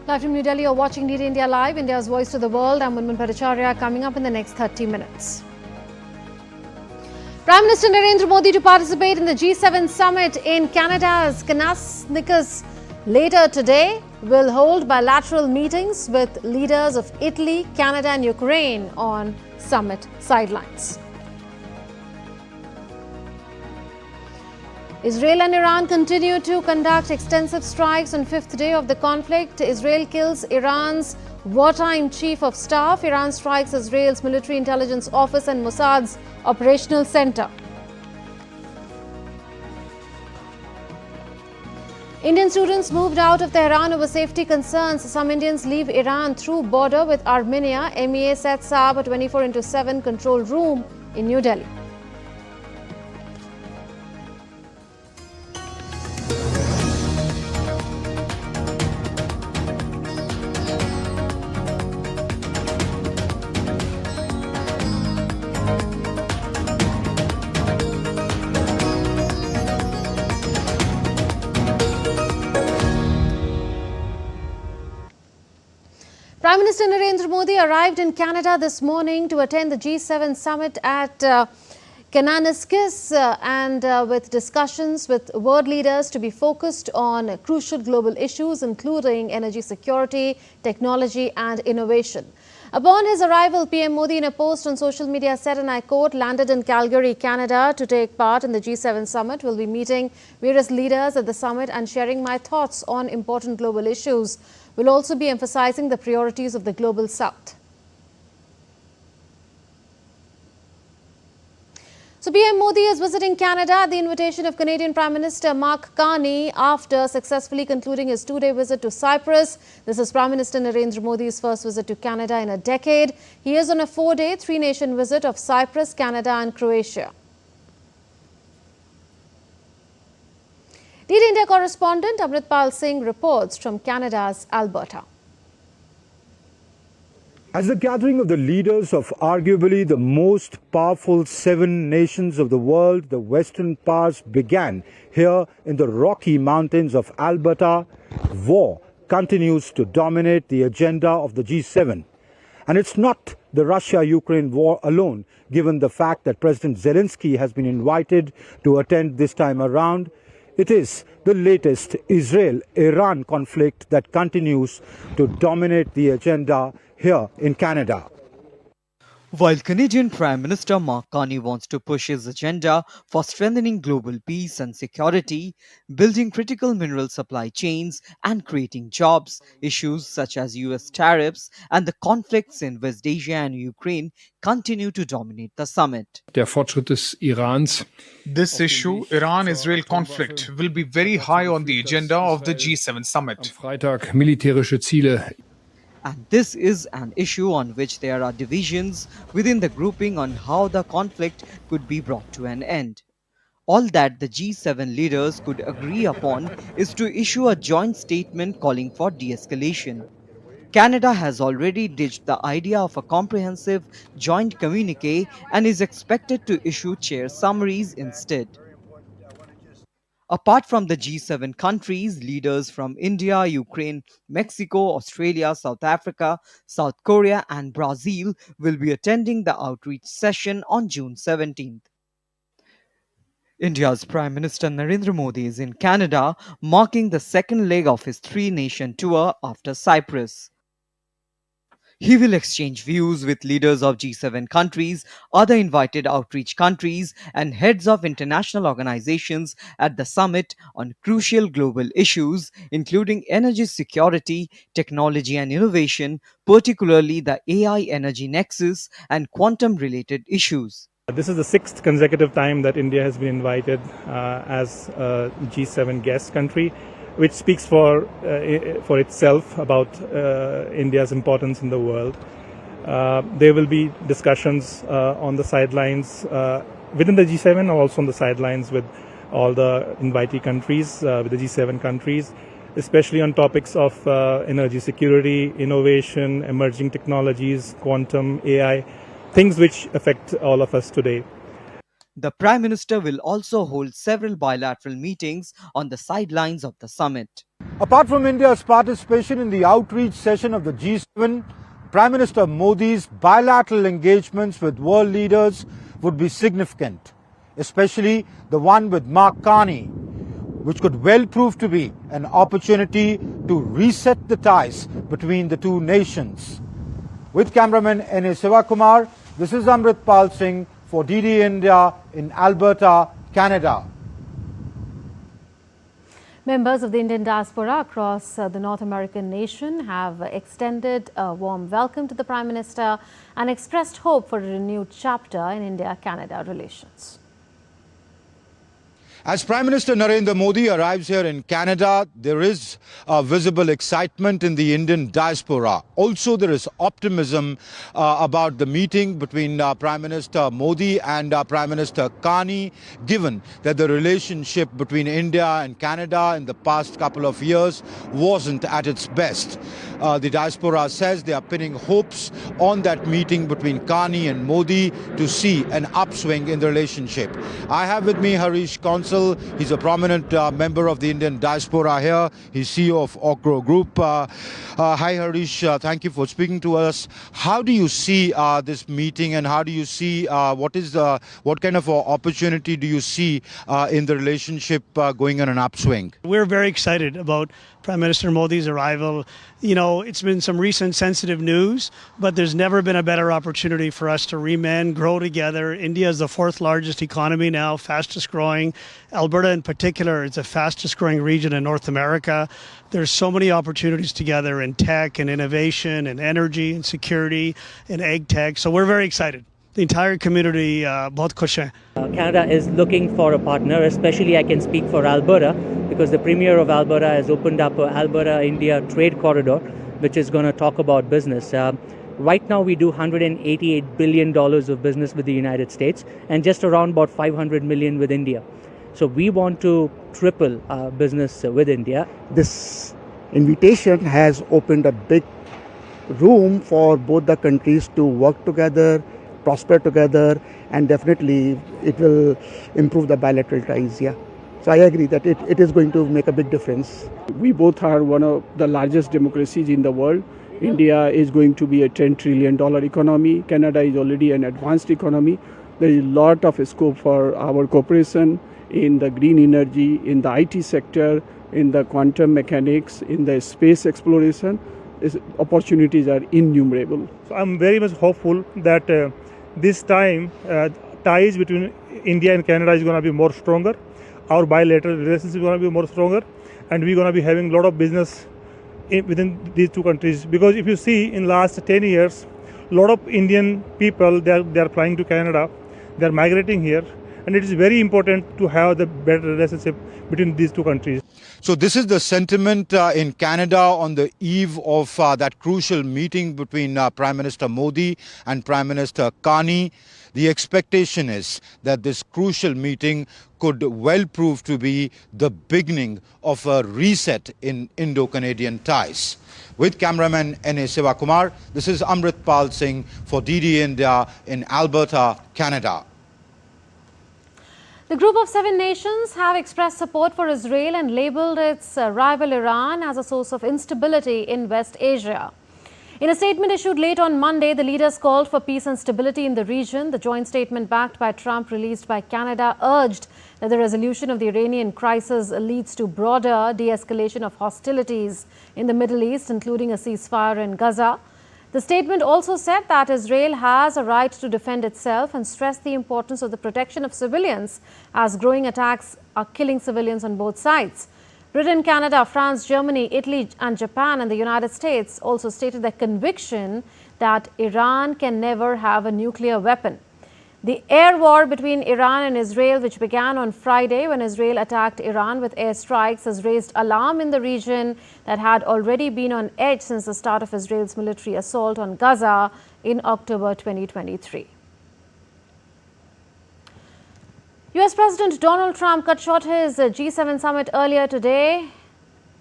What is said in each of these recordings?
Live from New Delhi, you're watching DD India Live, India's voice to the world. I'm Munmun Bhattacharya. Coming up in the next 30 minutes. Prime Minister Narendra Modi to participate in the G7 summit in Canada's Kanasnikas later today. Will hold bilateral meetings with leaders of Italy, Canada and Ukraine on summit sidelines. Israel and Iran continue to conduct extensive strikes on fifth day of the conflict. Israel kills Iran's wartime chief of staff. Iran strikes Israel's military intelligence office and Mossad's operational center. Indian students moved out of Tehran over safety concerns. Some Indians leave Iran through border with Armenia. MEA sets up a 24/7 control room in New Delhi. Prime Minister Narendra Modi arrived in Canada this morning to attend the G7 summit at Kananaskis and with discussions with world leaders to be focused on crucial global issues including energy security, technology and innovation. Upon his arrival, PM Modi in a post on social media said, and I quote, landed in Calgary, Canada to take part in the G7 summit. Will be meeting various leaders at the summit and sharing my thoughts on important global issues. Will also be emphasizing the priorities of the global south. So PM Modi is visiting Canada at the invitation of Canadian Prime Minister Mark Carney after successfully concluding his two-day visit to Cyprus. This is Prime Minister Narendra Modi's first visit to Canada in a decade. He is on a four-day, three-nation visit of Cyprus, Canada and Croatia. DD India correspondent Amritpal Singh reports from Canada's Alberta. As the gathering of the leaders of arguably the most powerful 7 nations of the world, the Western powers, began here in the Rocky Mountains of Alberta, war continues to dominate the agenda of the G7. And it's not the Russia-Ukraine war alone, given the fact that President Zelensky has been invited to attend this time around. It is the latest Israel-Iran conflict that continues to dominate the agenda here in Canada. While Canadian Prime Minister Mark Carney wants to push his agenda for strengthening global peace and security, building critical mineral supply chains and creating jobs, issues such as US tariffs and the conflicts in West Asia and Ukraine continue to dominate the summit. Der Fortschritt des Irans. This issue, Iran-Israel conflict, will be very high on the agenda of the G7 summit. Am Freitag militärische Ziele. And this is an issue on which there are divisions within the grouping on how the conflict could be brought to an end. All that the G7 leaders could agree upon is to issue a joint statement calling for de-escalation. Canada has already ditched the idea of a comprehensive joint communique and is expected to issue chair summaries instead. Apart from the G7 countries, leaders from India, Ukraine, Mexico, Australia, South Africa, South Korea and Brazil will be attending the outreach session on June 17th. India's Prime Minister Narendra Modi is in Canada, marking the second leg of his three-nation tour after Cyprus. He will exchange views with leaders of G7 countries, other invited outreach countries, and heads of international organizations at the summit on crucial global issues, including energy security, technology and innovation, particularly the AI energy nexus and quantum-related issues. This is the 6th consecutive time that India has been invited as a G7 guest country, which speaks for itself about India's importance in the world. There will be discussions on the sidelines within the G7, also on the sidelines with all the invitee countries, with the G7 countries, especially on topics of energy security, innovation, emerging technologies, quantum, AI, things which affect all of us today. The Prime Minister will also hold several bilateral meetings on the sidelines of the summit. Apart from India's participation in the outreach session of the G7, Prime Minister Modi's bilateral engagements with world leaders would be significant, especially the one with Mark Carney, which could well prove to be an opportunity to reset the ties between the two nations. With cameraman N.A. Sivakumar, this is Amritpal Singh for DD India in Alberta, Canada. Members of the Indian diaspora across the North American nation have extended a warm welcome to the Prime Minister and expressed hope for a renewed chapter in India-Canada relations. As Prime Minister Narendra Modi arrives here in Canada, there is visible excitement in the Indian diaspora. Also, there is optimism about the meeting between Prime Minister Modi and Prime Minister Carney, given that the relationship between India and Canada in the past couple of years wasn't at its best. The diaspora says they are pinning hopes on that meeting between Carney and Modi to see an upswing in the relationship. I have with me Harish Consul. He's a prominent member of the Indian diaspora here. He's CEO of Okro Group. Hi Harish, thank you for speaking to us. How do you see this meeting, and how do you see what kind of opportunity do you see in the relationship going on an upswing? We're very excited about Prime Minister Modi's arrival. You know, it's been some recent sensitive news, but there's never been a better opportunity for us to remend, grow together. India is the fourth largest economy now, fastest growing. Alberta in particular is the fastest growing region in North America. There's so many opportunities together in tech and innovation and energy and security and ag tech. So we're very excited. The entire community, bahut khush hai. Canada is looking for a partner, especially I can speak for Alberta, because the Premier of Alberta has opened up a Alberta-India trade corridor, which is going to talk about business. Right now we do $188 billion of business with the United States and just around about $500 million with India. So we want to triple our business with India. This invitation has opened a big room for both the countries to work together, prosper together, and definitely it will improve the bilateral ties. Yeah. So I agree that it is going to make a big difference. We both are one of the largest democracies in the world. India is going to be a $10 trillion economy. Canada is already an advanced economy. There is a lot of scope for our cooperation in the green energy, in the IT sector, in the quantum mechanics, in the space exploration. Opportunities are innumerable. So I'm very much hopeful that this time ties between India and Canada is going to be more stronger. Our bilateral relations is going to be more stronger, and we're going to be having a lot of business within these two countries. Because if you see in last 10 years, a lot of Indian people, they are flying to Canada, they are migrating here, and it is very important to have the better relationship between these two countries. So this is the sentiment in Canada on the eve of that crucial meeting between Prime Minister Modi and Prime Minister Carney. The expectation is that this crucial meeting could well prove to be the beginning of a reset in Indo-Canadian ties. With cameraman N.A. Sivakumar, this is Amritpal Singh for DD India in Alberta, Canada. The group of 7 nations have expressed support for Israel and labelled its rival Iran as a source of instability in West Asia. In a statement issued late on Monday, the leaders called for peace and stability in the region. The joint statement backed by Trump, released by Canada, urged that the resolution of the Iranian crisis leads to broader de-escalation of hostilities in the Middle East, including a ceasefire in Gaza. The statement also said that Israel has a right to defend itself and stressed the importance of the protection of civilians as growing attacks are killing civilians on both sides. Britain, Canada, France, Germany, Italy and Japan and the United States also stated their conviction that Iran can never have a nuclear weapon. The air war between Iran and Israel, which began on Friday when Israel attacked Iran with airstrikes, has raised alarm in the region that had already been on edge since the start of Israel's military assault on Gaza in October 2023. US President Donald Trump cut short his G7 summit earlier today,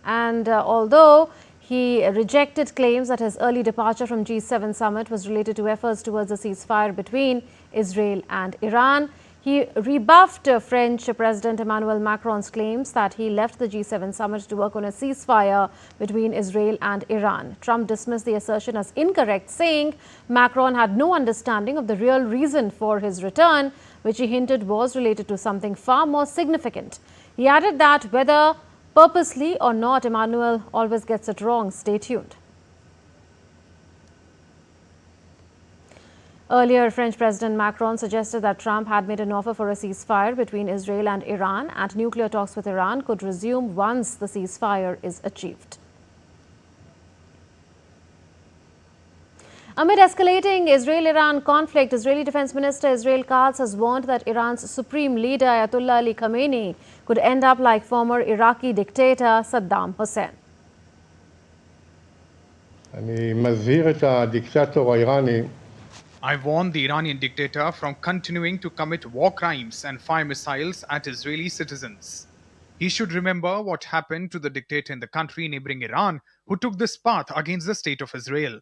and although he rejected claims that his early departure from G7 summit was related to efforts towards a ceasefire between Israel and Iran, He rebuffed French President Emmanuel Macron's claims that he left the G7 summit to work on a ceasefire between Israel and Iran. Trump dismissed the assertion as incorrect, saying Macron had no understanding of the real reason for his return, which he hinted was related to something far more significant. He added that whether purposely or not, Emmanuel always gets it wrong. Stay tuned. Earlier, French President Macron suggested that Trump had made an offer for a ceasefire between Israel and Iran, and nuclear talks with Iran could resume once the ceasefire is achieved. Amid escalating Israel-Iran conflict, Israeli Defense Minister Israel Katz has warned that Iran's supreme leader Ayatollah Ali Khamenei could end up like former Iraqi dictator Saddam Hussein. I warn the Iranian dictator from continuing to commit war crimes and fire missiles at Israeli citizens. He should remember what happened to the dictator in the country neighboring Iran who took this path against the state of Israel.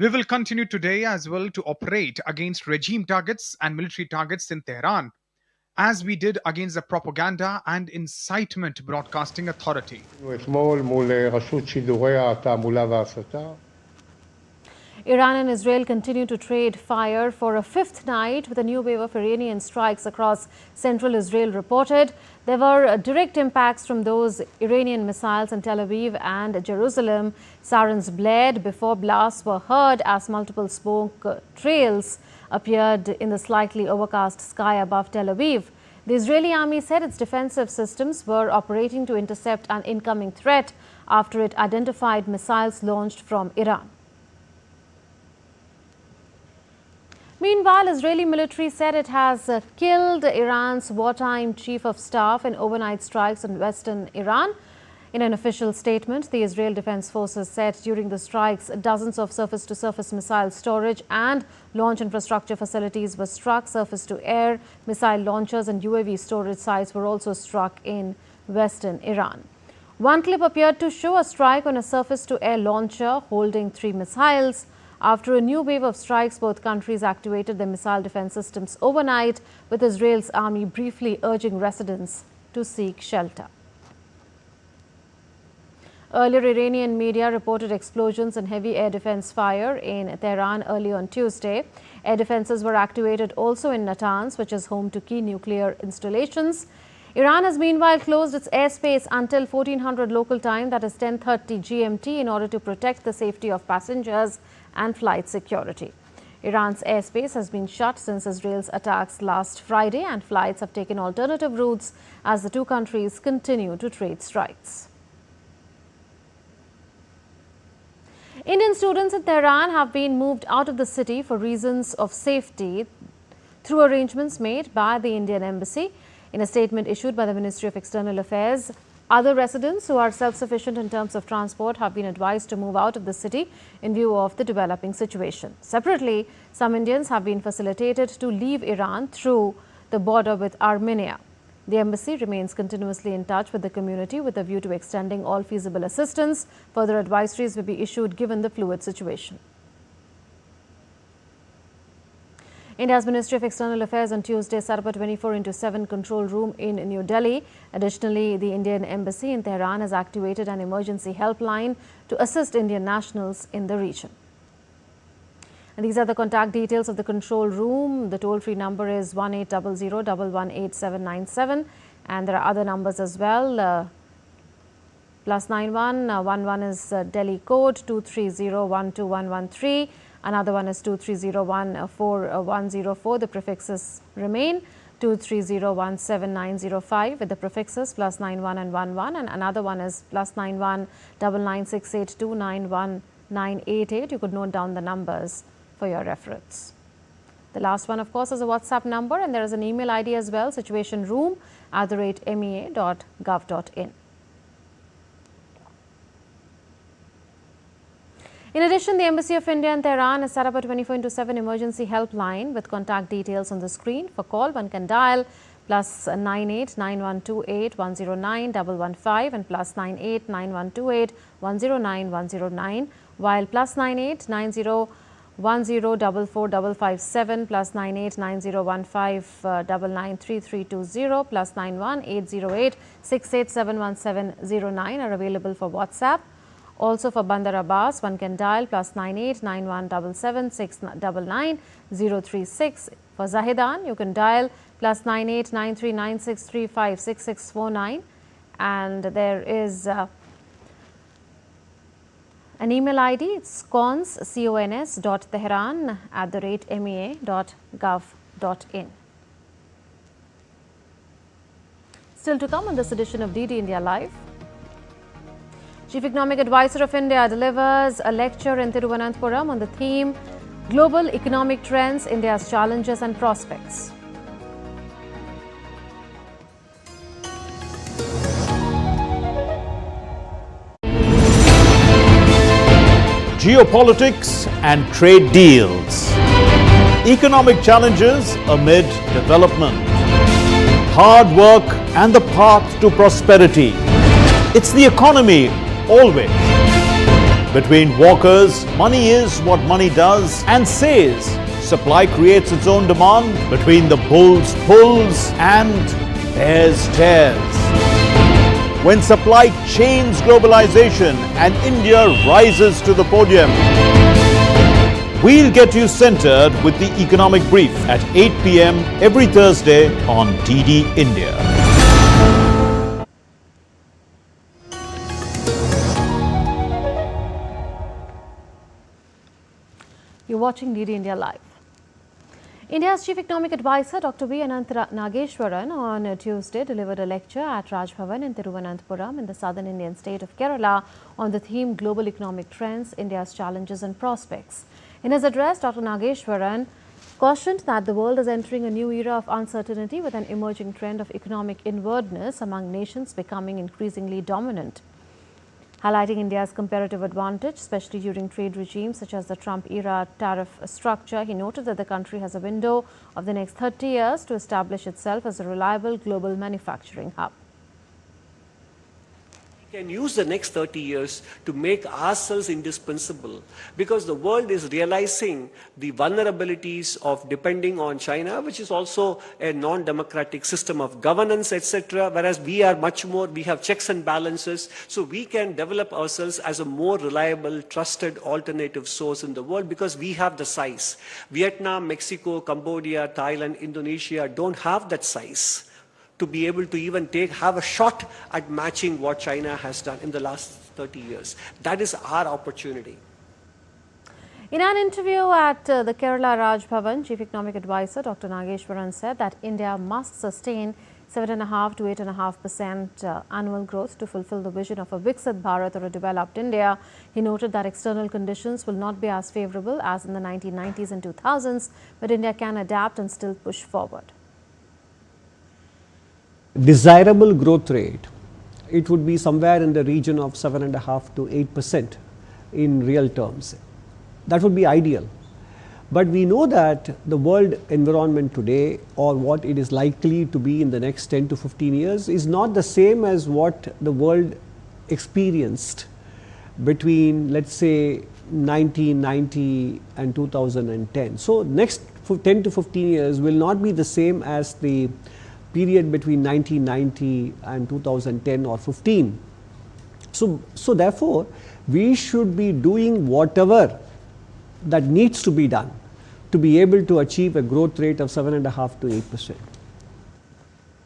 We will continue today as well to operate against regime targets and military targets in Tehran, as we did against the propaganda and incitement broadcasting authority. Iran and Israel continue to trade fire for a fifth night, with a new wave of Iranian strikes across central Israel reported. There were direct impacts from those Iranian missiles in Tel Aviv and Jerusalem. Sirens blared before blasts were heard as multiple smoke trails appeared in the slightly overcast sky above Tel Aviv. The Israeli army said its defensive systems were operating to intercept an incoming threat after it identified missiles launched from Iran. Meanwhile, Israeli military said it has killed Iran's wartime chief of staff in overnight strikes in western Iran. In an official statement, the Israel Defense Forces said during the strikes, dozens of surface-to-surface missile storage and launch infrastructure facilities were struck. Surface-to-air missile launchers and UAV storage sites were also struck in western Iran. One clip appeared to show a strike on a surface-to-air launcher holding 3 missiles. After a new wave of strikes, both countries activated their missile defense systems overnight, with Israel's army briefly urging residents to seek shelter. Earlier, Iranian media reported explosions and heavy air defense fire in Tehran early on Tuesday. Air defenses were activated also in Natanz, which is home to key nuclear installations. Iran has meanwhile closed its airspace until 1400 local time, that is 10:30 GMT, in order to protect the safety of passengers and flight security. Iran's airspace has been shut since Israel's attacks last Friday, and flights have taken alternative routes as the two countries continue to trade strikes. Indian students in Tehran have been moved out of the city for reasons of safety through arrangements made by the Indian Embassy. In a statement issued by the Ministry of External Affairs, other residents who are self-sufficient in terms of transport have been advised to move out of the city in view of the developing situation. Separately, some Indians have been facilitated to leave Iran through the border with Armenia. The embassy remains continuously in touch with the community with a view to extending all feasible assistance. Further advisories will be issued given the fluid situation. India's Ministry of External Affairs on Tuesday set up a 24/7 control room in New Delhi. Additionally, the Indian Embassy in Tehran has activated an emergency helpline to assist Indian nationals in the region. And these are the contact details of the control room. The toll-free number is 1800 and there are other numbers as well. +91 11 is Delhi code, 230-12113. Another one is 230-14104. The prefixes remain 230-17905 with the prefixes +91 and 11, and another one is +91 9968291988. You could note down the numbers for your reference. The last one, of course, is a WhatsApp number, and there is an email ID as well, situationroom@mea.gov.in. In addition, the Embassy of India in Tehran has set up a 24/7 emergency helpline with contact details on the screen. For call, one can dial +98 9128 109 115 and +98 9128 109 109, while +98 90 10445557 plus 989015993320 plus 918086871709 are available for WhatsApp. Also for Bandar Abbas, one can dial plus 989177699036. For Zahedan, you can dial plus 989396356649. And there is an email ID, it's cons.tehran@mea.gov.in. Still to come on this edition of DD India Live. Chief Economic Advisor of India delivers a lecture in Thiruvananthapuram on the theme Global Economic Trends, India's Challenges and Prospects. Geopolitics and trade deals. Economic challenges amid development. Hard work and the path to prosperity. It's the economy always. Between walkers, money is what money does and says. Supply creates its own demand. Between the bulls pulls and bears tears. When supply chains globalization and India rises to the podium. We'll get you centered with the Economic Brief at 8 p.m. every Thursday on DD India. You're watching DD India Live. India's Chief Economic Advisor Dr. V. Anant Nageshwaran on Tuesday delivered a lecture at Raj Bhavan in Thiruvananthapuram in the southern Indian state of Kerala on the theme Global Economic Trends, India's Challenges and Prospects. In his address, Dr. Nageshwaran cautioned that the world is entering a new era of uncertainty with an emerging trend of economic inwardness among nations becoming increasingly dominant. Highlighting India's comparative advantage, especially during trade regimes such as the Trump-era tariff structure, he noted that the country has a window of the next 30 years to establish itself as a reliable global manufacturing hub. Can use the next 30 years to make ourselves indispensable, because the world is realizing the vulnerabilities of depending on China, which is also a non-democratic system of governance, etc. Whereas we are much more, we have checks and balances, so we can develop ourselves as a more reliable, trusted alternative source in the world because we have the size. Vietnam, Mexico, Cambodia, Thailand, Indonesia don't have that size to be able to even have a shot at matching what China has done in the last 30 years. That is our opportunity. In an interview at the Kerala Raj Bhavan, Chief Economic Advisor Dr. Nageshwaran said that India must sustain 7.5 to 8.5% annual growth to fulfill the vision of a Viksit Bharat or a developed India. He noted that external conditions will not be as favorable as in the 1990s and 2000s, but India can adapt and still push forward. Desirable growth rate, it would be somewhere in the region of 7.5 to 8% in real terms. That would be ideal. But we know that the world environment today, or what it is likely to be in the next 10 to 15 years, is not the same as what the world experienced between, let's say, 1990 and 2010. So next 10 to 15 years will not be the same as the period between 1990 and 2010 or 15. So therefore, we should be doing whatever that needs to be done to be able to achieve a growth rate of 7.5 to 8%.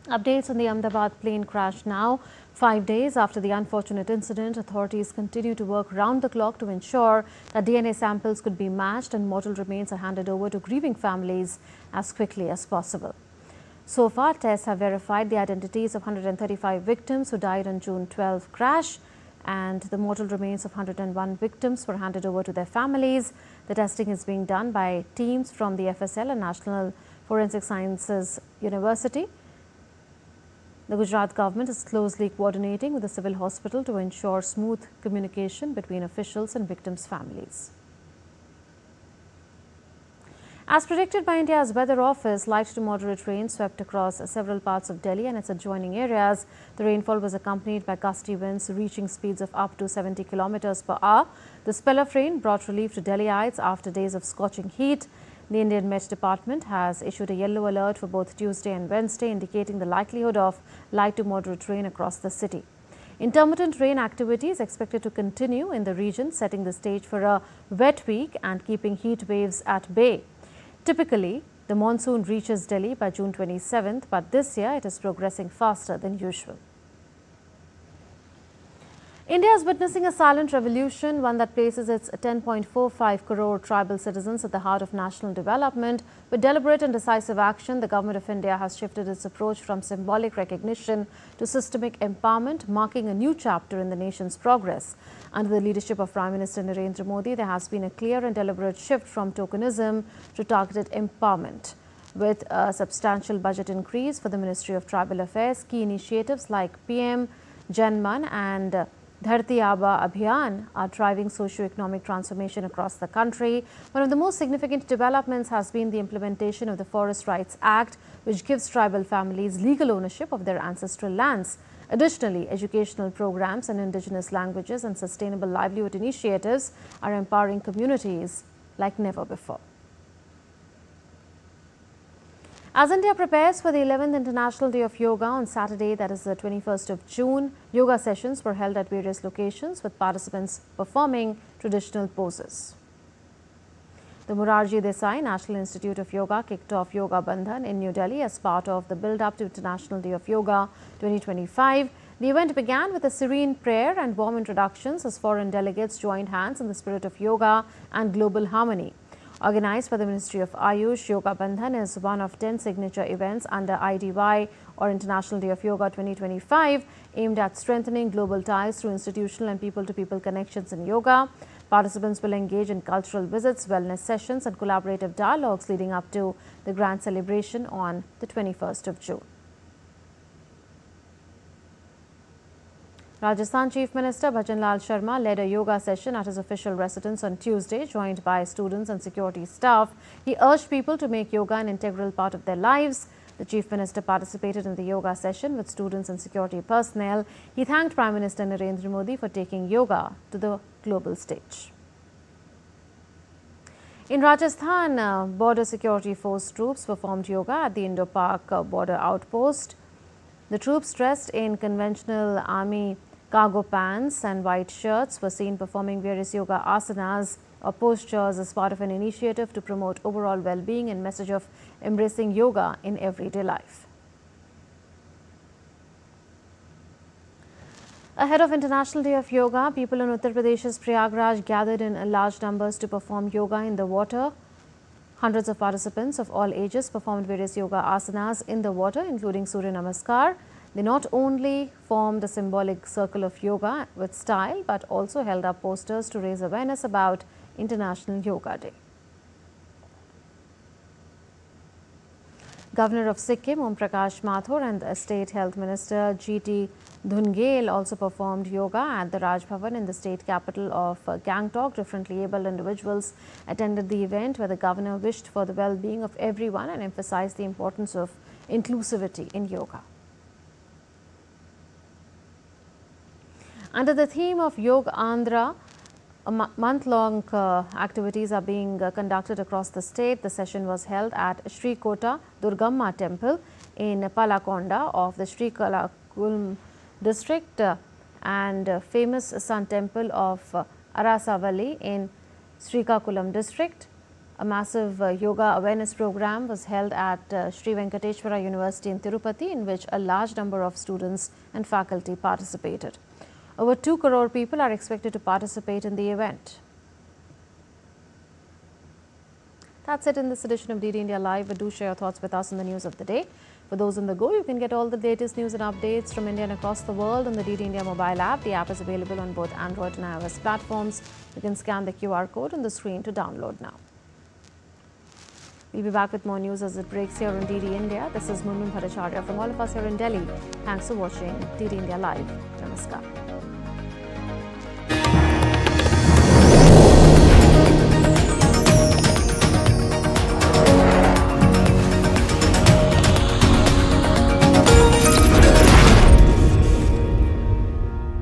Updates on the Ahmedabad plane crash now. 5 days after the unfortunate incident, authorities continue to work round the clock to ensure that DNA samples could be matched and mortal remains are handed over to grieving families as quickly as possible. So far, tests have verified the identities of 135 victims who died on June 12 crash, and the mortal remains of 101 victims were handed over to their families. The testing is being done by teams from the FSL and National Forensic Sciences University. The Gujarat government is closely coordinating with the civil hospital to ensure smooth communication between officials and victims' families. As predicted by India's Weather Office, light to moderate rain swept across several parts of Delhi and its adjoining areas. The rainfall was accompanied by gusty winds reaching speeds of up to 70 kilometers per hour. The spell of rain brought relief to Delhiites after days of scorching heat. The Indian Met Department has issued a yellow alert for both Tuesday and Wednesday, indicating the likelihood of light to moderate rain across the city. Intermittent rain activity is expected to continue in the region, setting the stage for a wet week and keeping heat waves at bay. Typically, the monsoon reaches Delhi by June 27th, but this year it is progressing faster than usual. India is witnessing a silent revolution, one that places its 10.45 crore tribal citizens at the heart of national development. With deliberate and decisive action, the Government of India has shifted its approach from symbolic recognition to systemic empowerment, marking a new chapter in the nation's progress. Under the leadership of Prime Minister Narendra Modi, there has been a clear and deliberate shift from tokenism to targeted empowerment. With a substantial budget increase for the Ministry of Tribal Affairs, key initiatives like PM Janman and Dharti Aaba Abhiyan are driving socio-economic transformation across the country. One of the most significant developments has been the implementation of the Forest Rights Act, which gives tribal families legal ownership of their ancestral lands. Additionally, educational programs in indigenous languages and sustainable livelihood initiatives are empowering communities like never before. As India prepares for the 11th International Day of Yoga on Saturday, that is the 21st of June, yoga sessions were held at various locations with participants performing traditional poses. The Morarji Desai National Institute of Yoga kicked off Yoga Bandhan in New Delhi as part of the build-up to International Day of Yoga 2025. The event began with a serene prayer and warm introductions as foreign delegates joined hands in the spirit of yoga and global harmony. Organized by the Ministry of Ayush, Yoga Bandhan is one of 10 signature events under IDY or International Day of Yoga 2025, aimed at strengthening global ties through institutional and people-to-people connections in yoga. Participants will engage in cultural visits, wellness sessions and collaborative dialogues leading up to the grand celebration on the 21st of June. Rajasthan Chief Minister Bhajan Lal Sharma led a yoga session at his official residence on Tuesday, joined by students and security staff. He urged people to make yoga an integral part of their lives. The Chief Minister participated in the yoga session with students and security personnel. He thanked Prime Minister Narendra Modi for taking yoga to the global stage. In Rajasthan, Border Security Force troops performed yoga at the Indo-Pak border outpost. The troops, dressed in conventional army cargo pants and white shirts, were seen performing various yoga asanas or postures as part of an initiative to promote overall well-being and message of embracing yoga in everyday life. Ahead of International Day of Yoga, people in Uttar Pradesh's Prayagraj gathered in large numbers to perform yoga in the water. Hundreds of participants of all ages performed various yoga asanas in the water, including Surya Namaskar. They not only formed a symbolic circle of yoga with style, but also held up posters to raise awareness about International Yoga Day. Governor of Sikkim, Om Prakash Mathur, and the State Health Minister G.T. Dhungel also performed yoga at the Raj Bhavan in the state capital of Gangtok. Differently abled individuals attended the event, where the governor wished for the well-being of everyone and emphasized the importance of inclusivity in yoga. Under the theme of Yoga Andhra, month-long activities are being conducted across the state. The session was held at Sri Kota Durgamma Temple in Palakonda of the Sri Kalakulam district and famous Sun Temple of Arasavalli in Srikakulam district. A massive yoga awareness program was held at Sri Venkateshwara University in Tirupati, in which a large number of students and faculty participated. Over 2 crore people are expected to participate in the event. That's it in this edition of DD India Live. But do share your thoughts with us on the news of the day. For those on the go, you can get all the latest news and updates from India and across the world on the DD India mobile app. The app is available on both Android and iOS platforms. You can scan the QR code on the screen to download now. We'll be back with more news as it breaks here on DD India. This is Munmun Bhattacharya from all of us here in Delhi. Thanks for watching DD India Live. Namaskar.